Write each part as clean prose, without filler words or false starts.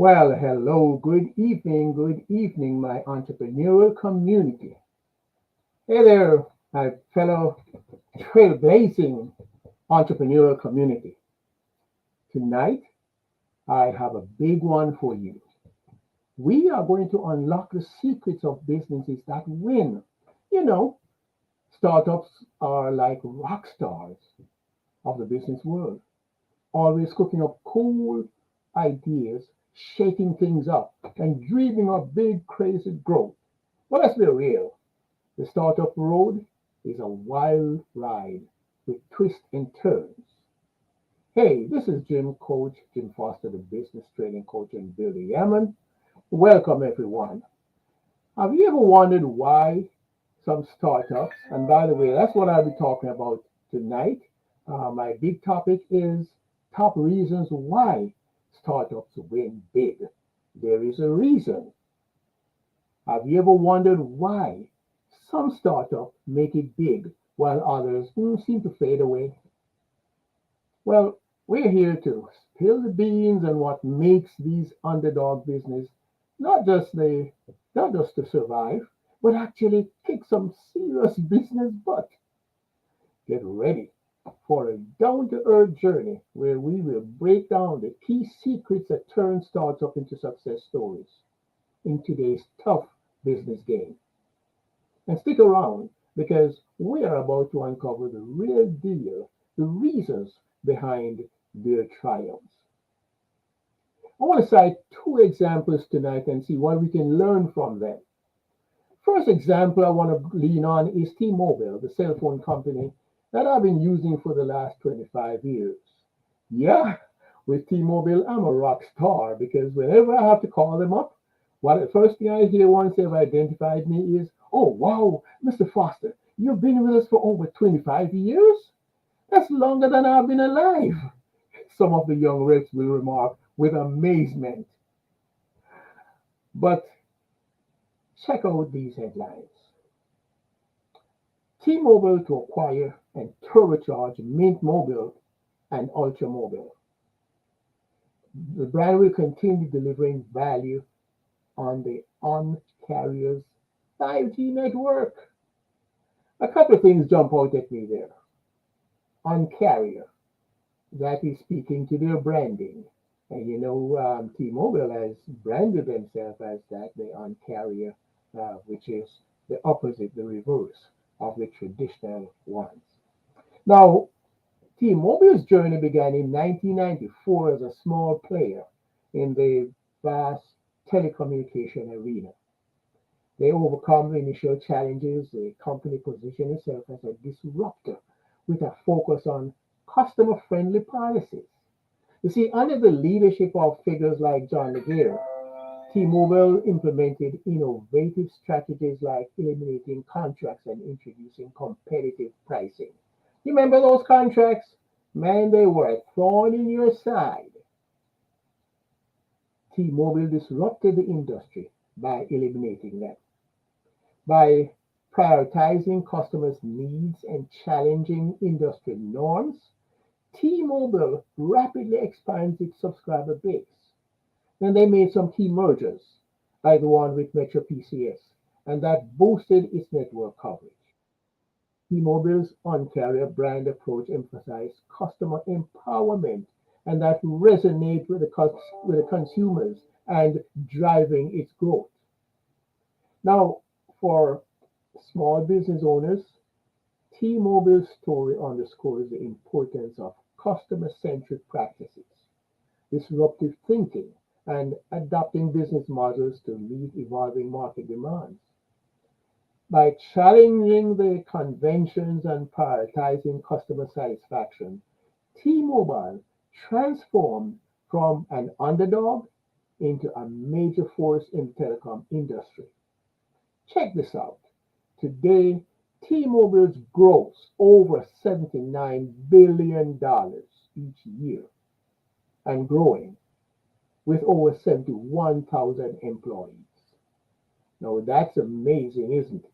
Well, hello, good evening, my entrepreneurial community. Hey there, my fellow trailblazing entrepreneurial community. Tonight, I have a big one for you. We are going to unlock the secrets of businesses that win. You know, startups are like rock stars of the business world, always cooking up cool ideas, shaking things up, and dreaming of big, crazy growth. Well, let's be real. The startup road is a wild ride with twists and turns. Hey, this is Jim Foster, the business training coach and builder Yemen. Welcome, everyone. Have you ever wondered why some startups, and by the way, that's what I'll be talking about tonight. My big topic is top reasons why startups win big. There is a reason. Have you ever wondered why some startups make it big while others seem to fade away? Well, we're here to spill the beans on what makes these underdog business not just the not just to survive, but actually kick some serious business butt. Get ready for a down-to-earth journey where we will break down the key secrets that turn startups into success stories in today's tough business game. And stick around because we are about to uncover the real deal, the reasons behind their triumphs. I want to cite two examples tonight and see what we can learn from them. First example I want to lean on is T-Mobile, the cell phone company that I've been using for the last 25 years. Yeah, with T-Mobile, I'm a rock star because whenever I have to call them up, the first thing I hear once they've identified me is, "Oh, wow, Mr. Foster, you've been with us for over 25 years? That's longer than I've been alive." Some of the young reps will remark with amazement. But check out these headlines. T-Mobile to acquire and turbocharge Mint Mobile and Ultra Mobile. The brand will continue delivering value on the on-carrier's 5G network. A couple of things jump out at me there. On-carrier, that is speaking to their branding. And T-Mobile has branded themselves as that, the on-carrier, which is the opposite, the reverse of the traditional ones. Now, T-Mobile's journey began in 1994 as a small player in the vast telecommunication arena. They overcome the initial challenges. The company positioned itself as a disruptor with a focus on customer-friendly policies. You see, under the leadership of figures like John Legere, T-Mobile implemented innovative strategies like eliminating contracts and introducing competitive pricing. You remember those contracts? Man, they were a thorn in your side. T-Mobile disrupted the industry by eliminating them. By prioritizing customers' needs and challenging industry norms, T-Mobile rapidly expands its subscriber base. Then they made some key mergers, like the one with Metro PCS, and that boosted its network coverage. T-Mobile's on-carrier brand approach emphasized customer empowerment, and that resonates with the consumers and driving its growth. Now, for small business owners, T-Mobile's story underscores the importance of customer-centric practices, disruptive thinking, and adapting business models to meet evolving market demands. By challenging the conventions and prioritizing customer satisfaction, T-Mobile transformed from an underdog into a major force in the telecom industry. Check this out. Today, T-Mobile's gross over $79 billion each year and growing with over 71,000 employees. Now that's amazing, isn't it?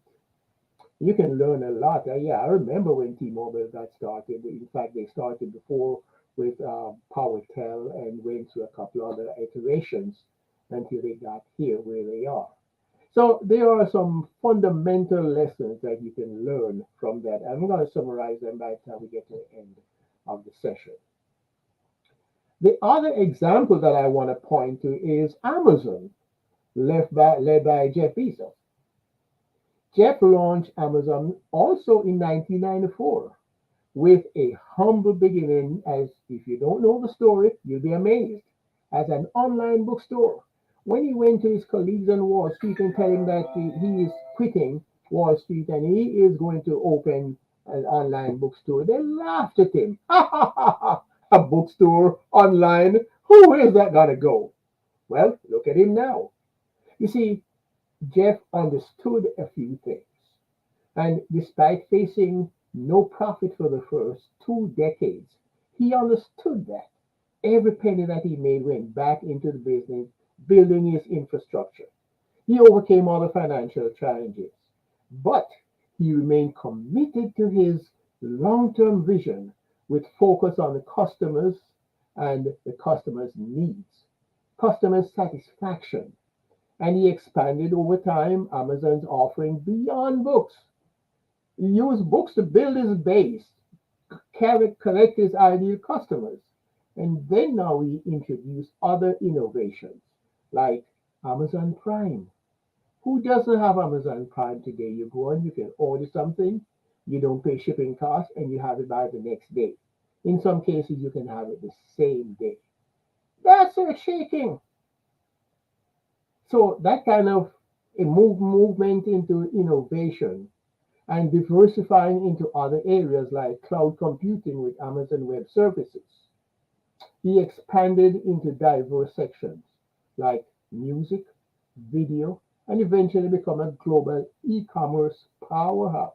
You can learn a lot. Yeah, I remember when T-Mobile got started. In fact, they started before with PowerTel and went through a couple other iterations. until they got here where they are. So there are some fundamental lessons that you can learn from that. I'm going to summarize them by the time we get to the end of the session. The other example that I want to point to is Amazon, led by Jeff Bezos. Jeff launched Amazon also in 1994 with a humble beginning, as if you don't know the story, you'll be amazed, as an online bookstore. When he went to his colleagues on Wall Street and telling that he is quitting Wall Street and he is going to open an online bookstore, they laughed at him. Ha ha ha ha! A bookstore online? Who is that gonna go? Well, look at him now. You see, Jeff understood a few things. And despite facing no profit for the first 2 decades, he understood that every penny that he made went back into the business, building his infrastructure. He overcame all the financial challenges, but he remained committed to his long term vision with focus on the customers and the customers' needs, customer satisfaction. And he expanded over time Amazon's offering beyond books. He used books to build his base, collect his ideal customers. And then now we introduce other innovations like Amazon Prime. Who doesn't have Amazon Prime today? You go and you can order something, you don't pay shipping costs, and you have it by the next day. In some cases, you can have it the same day. That's earth shaking. So that kind of a movement into innovation and diversifying into other areas like cloud computing with Amazon Web Services. He expanded into diverse sections like music, video, and eventually become a global e-commerce powerhouse.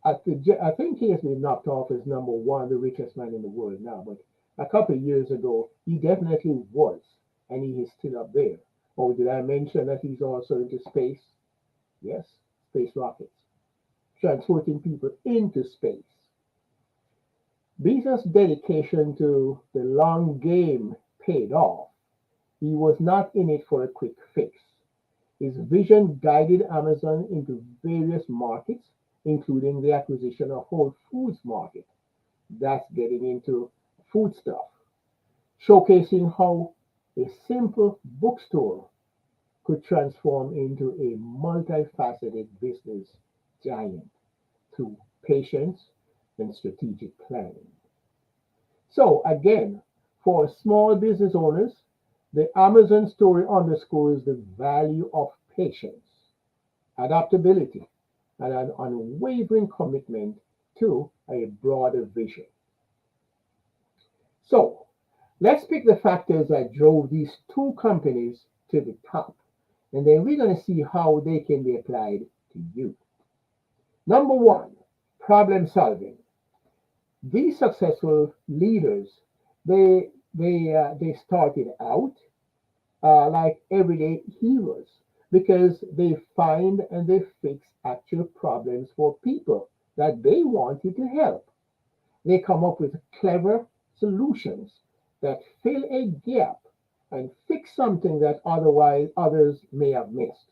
I think he has been knocked off as number one, the richest man in the world now, but a couple of years ago, he definitely was, and he is still up there. Oh, did I mention that he's also into space? Yes, space rockets, transporting people into space. Bezos' dedication to the long game paid off. He was not in it for a quick fix. His vision guided Amazon into various markets, including the acquisition of Whole Foods Market. That's getting into food stuff, showcasing how a simple bookstore could transform into a multifaceted business giant through patience and strategic planning. So, again, for small business owners, the Amazon story underscores the value of patience, adaptability, and an unwavering commitment to a broader vision. So, let's pick the factors that drove these two companies to the top, and then we're going to see how they can be applied to you. Number one, problem solving. These successful leaders, they started out like everyday heroes because they find and they fix actual problems for people that they wanted to help. They come up with clever solutions that fill a gap and fix something that otherwise others may have missed.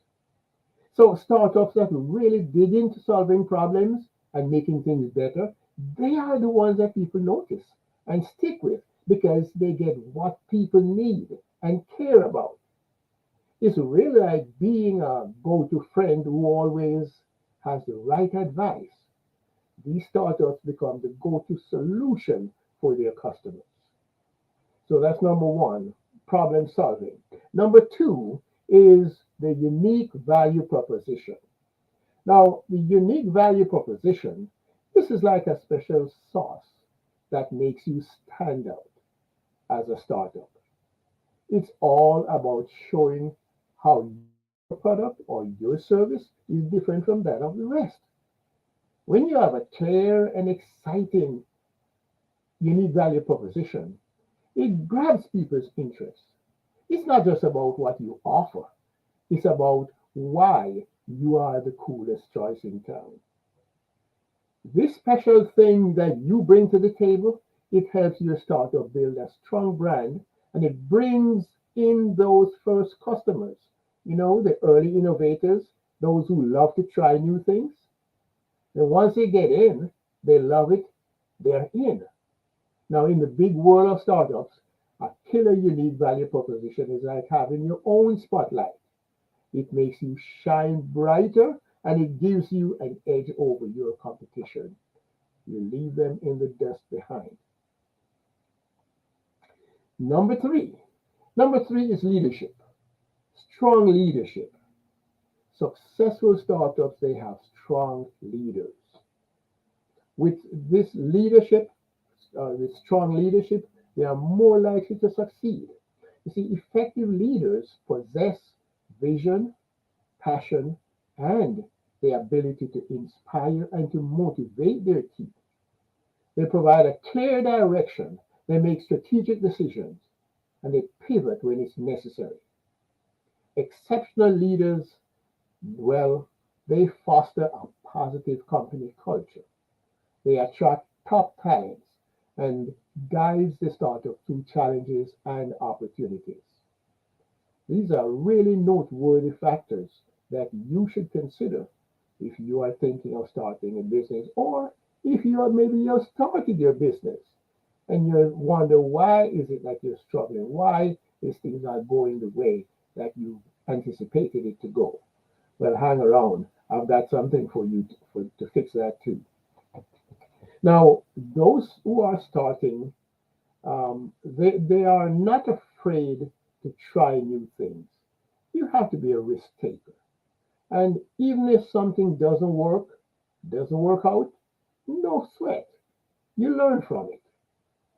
So startups that really dig into solving problems and making things better, they are the ones that people notice and stick with because they get what people need and care about. It's really like being a go-to friend who always has the right advice. These startups become the go-to solution for their customers. So that's number one, problem solving. Number two is the unique value proposition. Now, the unique value proposition, this is like a special sauce that makes you stand out as a startup. It's all about showing how your product or your service is different from that of the rest. When you have a clear and exciting unique value proposition, it grabs people's interest. It's not just about what you offer, it's about why you are the coolest choice in town. This special thing that you bring to the table, it helps your startup build a strong brand and it brings in those first customers. You know, the early innovators, those who love to try new things. And once they get in, they love it, they're in. Now, in the big world of startups, a killer unique value proposition is like having your own spotlight. It makes you shine brighter and it gives you an edge over your competition. You leave them in the dust behind. Number three. Number three is leadership. Strong leadership. Successful startups, they have strong leaders. With this leadership, with strong leadership, they are more likely to succeed. You see, effective leaders possess vision, passion, and the ability to inspire and to motivate their team. They provide a clear direction, they make strategic decisions, and they pivot when it's necessary. Exceptional leaders, well, they foster a positive company culture. They attract top talents and guides the startup through challenges and opportunities. These are really noteworthy factors that you should consider if you are thinking of starting a business or if you are maybe you're starting your business and you wonder why is it that you're struggling? Why is things not going the way that you anticipated it to go? Well, hang around. I've got something for you to fix that too. Now, those who are starting, they are not afraid to try new things. You have to be a risk taker. And even if something doesn't work out, no sweat. You learn from it.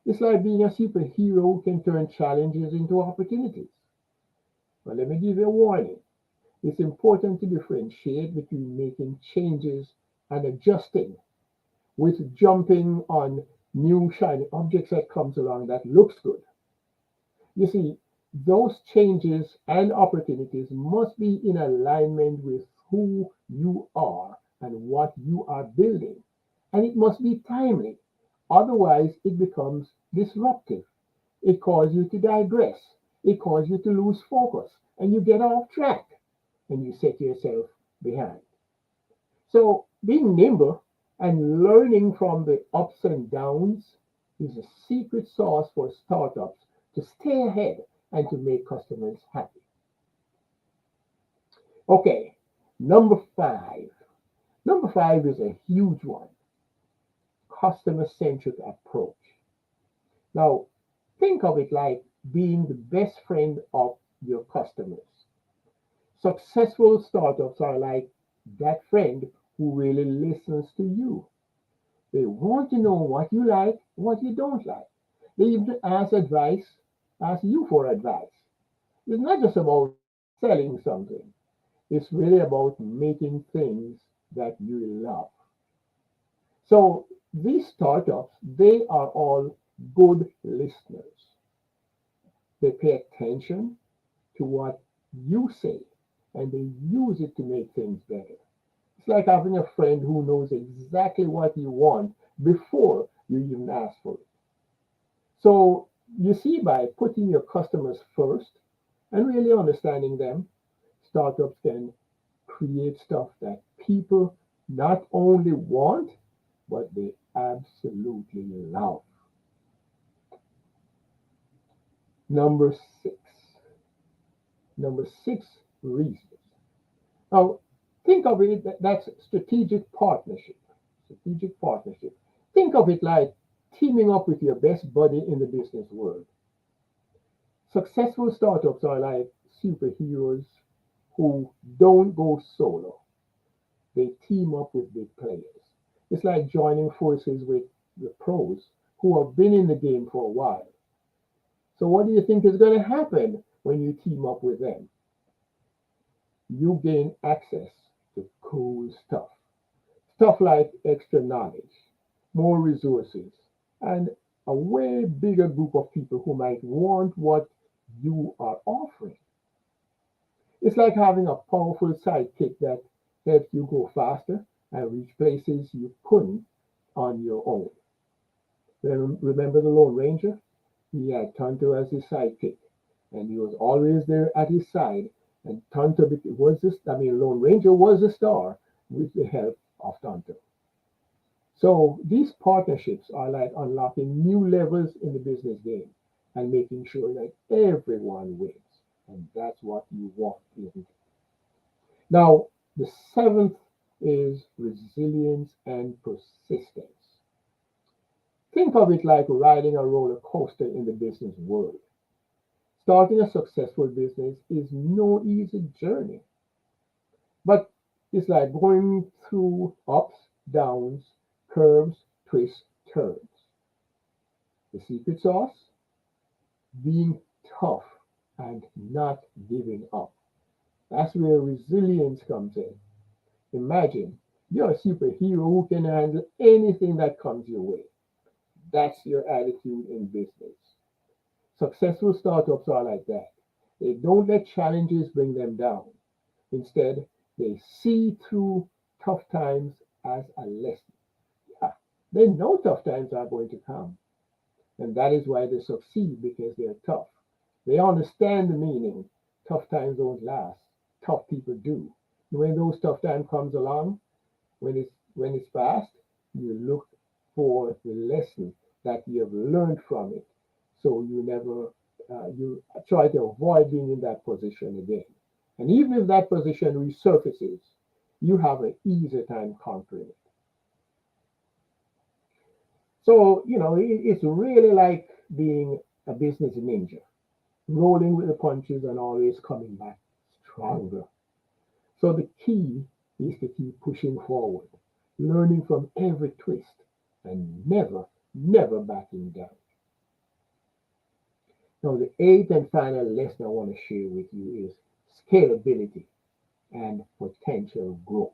It's like being a superhero who can turn challenges into opportunities. But let me give you a warning. It's important to differentiate between making changes and adjusting with jumping on new shiny objects that comes along that looks good. You see, those changes and opportunities must be in alignment with who you are and what you are building. And it must be timely. Otherwise, it becomes disruptive. It causes you to digress. It causes you to lose focus and you get off track and you set yourself behind. So being nimble and learning from the ups and downs is a secret sauce for startups to stay ahead and to make customers happy. Okay, number five. Number five is a huge one, customer-centric approach. Now, think of it like being the best friend of your customers. Successful startups are like that friend who really listens to you. They want to know what you like, what you don't like. They even ask you for advice. It's not just about selling something. It's really about making things that you love. So these startups, they are all good listeners. They pay attention to what you say and they use it to make things better. It's like having a friend who knows exactly what you want before you even ask for it. So you see, by putting your customers first and really understanding them, startups can create stuff that people not only want, but they absolutely love. Number six. Number six reasons. Now, think of it that's strategic partnership. Strategic partnership. Think of it like teaming up with your best buddy in the business world. Successful startups are like superheroes who don't go solo. They team up with big players. It's like joining forces with the pros who have been in the game for a while. So, what do you think is going to happen when you team up with them? You gain access to cool stuff. Stuff like extra knowledge, more resources, and a way bigger group of people who might want what you are offering. It's like having a powerful sidekick that helps you go faster and reach places you couldn't on your own. Remember the Lone Ranger? He had Tonto as his sidekick. and he was always there at his side. And Tonto was this, I mean, Lone Ranger was the star with the help of Tonto. So these partnerships are like unlocking new levels in the business game and making sure that everyone wins. And that's what you want, isn't it? Now, the seventh is resilience and persistence. Think of it like riding a roller coaster in the business world. Starting a successful business is no easy journey, but it's like going through ups, downs, curves, twists, turns. The secret sauce? Being tough and not giving up. That's where resilience comes in. Imagine you're a superhero who can handle anything that comes your way. That's your attitude in business. Successful startups are like that. They don't let challenges bring them down. Instead, they see through tough times as a lesson. Yeah, they know tough times are going to come. And that is why they succeed because they're tough. They understand the meaning. Tough times don't last. Tough people do. When those tough times comes along, when it's past, you look for the lesson that you have learned from it. So you try to avoid being in that position again. And even if that position resurfaces, you have an easier time conquering it. So, it's really like being a business ninja, rolling with the punches and always coming back stronger. So the key is to keep pushing forward, learning from every twist, and never, never backing down. Now, the eighth and final lesson I want to share with you is scalability and potential growth.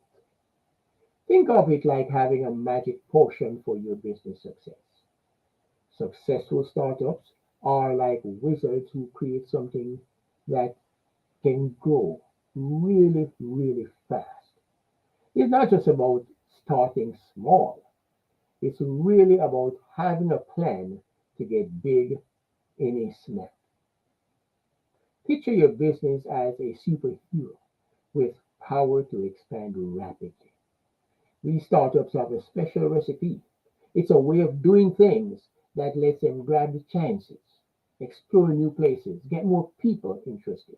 Think of it like having a magic potion for your business success. Successful startups are like wizards who create something that can grow really, really fast. It's not just about starting small, it's really about having a plan to get big in a snap. Picture your business as a superhero with power to expand rapidly. These startups have a special recipe. It's a way of doing things that lets them grab the chances, explore new places, get more people interested.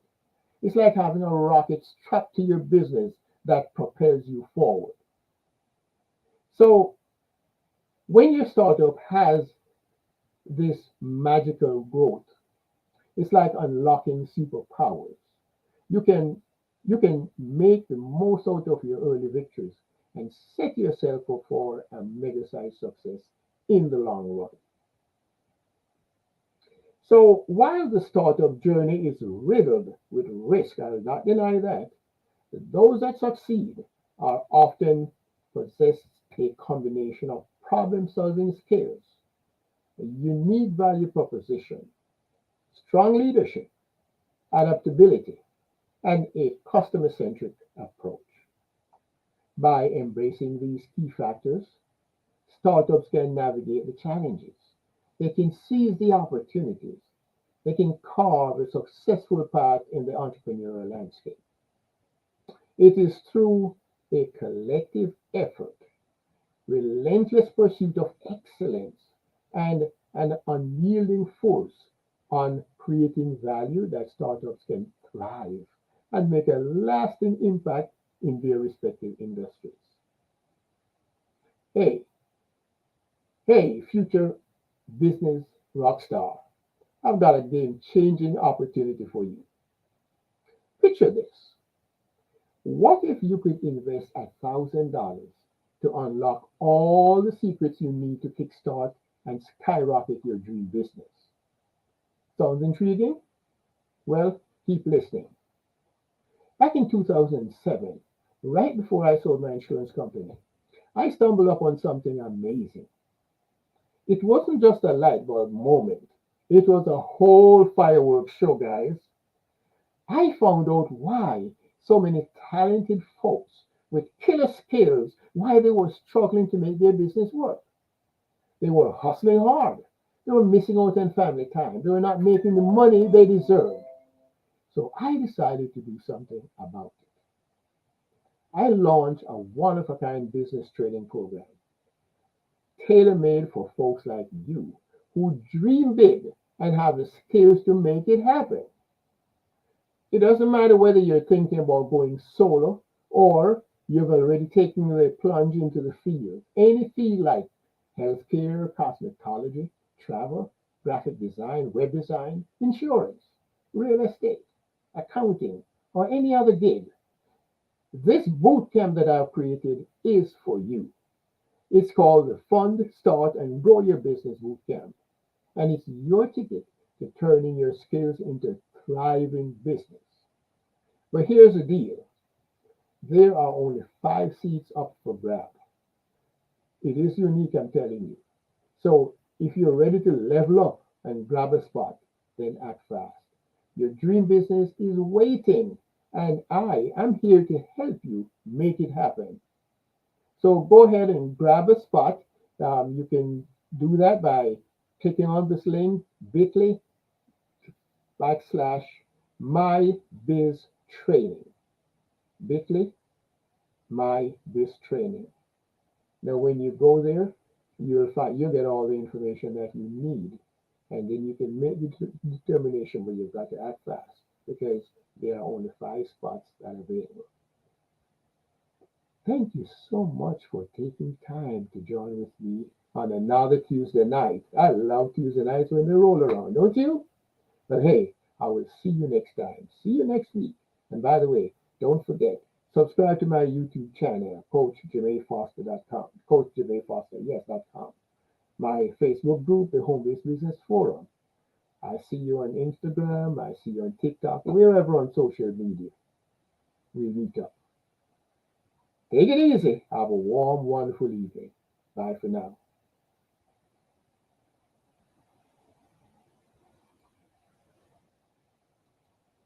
It's like having a rocket strapped to your business that propels you forward. So, when your startup has this magical growth, it's like unlocking superpowers. You can you can make the most out of your early victories and set yourself up for a mega sized success in the long run. So while the startup journey is riddled with risk, I will not deny that, those that succeed are often possess a combination of problem solving skills, a unique value proposition, strong leadership, adaptability, and a customer centric approach. By embracing these key factors, startups can navigate the challenges. They can seize the opportunities. They can carve a successful path in the entrepreneurial landscape. It is through a collective effort, relentless pursuit of excellence, and an unyielding force on creating value that startups can thrive and make a lasting impact in their respective industries. Hey, hey, future business rock star, I've got a game changing opportunity for you. Picture this. What if you could invest $1,000 to unlock all the secrets you need to kickstart and skyrocket your dream business? Sounds intriguing? Well, keep listening. Back in 2007, right before I sold my insurance company, I stumbled upon something amazing. It wasn't just a light bulb moment. It was a whole fireworks show, guys. I found out why so many talented folks with killer skills, why they were struggling to make their business work. They were hustling hard. They were missing out on family time. They were not making the money they deserved. So I decided to do something about it. I launched a one of a kind business training program tailor made for folks like you who dream big and have the skills to make it happen. It doesn't matter whether you're thinking about going solo or you've already taken the plunge into the field. Any field like healthcare, cosmetology, travel, graphic design, web design, insurance, real estate, accounting, or any other gig. This boot camp that I've created is for you. It's called the Fund, Start, and Grow Your Business Boot Camp, and it's your ticket to turning your skills into thriving business. But here's the deal. There are only 5 seats up for grab. It is unique, I'm telling you. So if you're ready to level up and grab a spot, then act fast. Your dream business is waiting, and I am here to help you make it happen. So go ahead and grab a spot. You can do that by clicking on this link, bit.ly backslash my biz training. Bit.ly my biz training. Now, when you go there, you'll get all the information that you need, and then you can make the determination, but you've got to act fast because there are only 5 spots that are available. Thank you so much for taking time to join with me on another Tuesday night. I love Tuesday nights when they roll around, don't you? But hey, I will see you next time. See you next week. And by the way, don't forget, subscribe to my YouTube channel, CoachJermaineFoster.com. CoachJermaineFoster, yes.com. My Facebook group, the Home Based Business Forum. I see you on Instagram. I see you on TikTok, wherever on social media. We meet up. Take it easy. Have a warm, wonderful evening. Bye for now.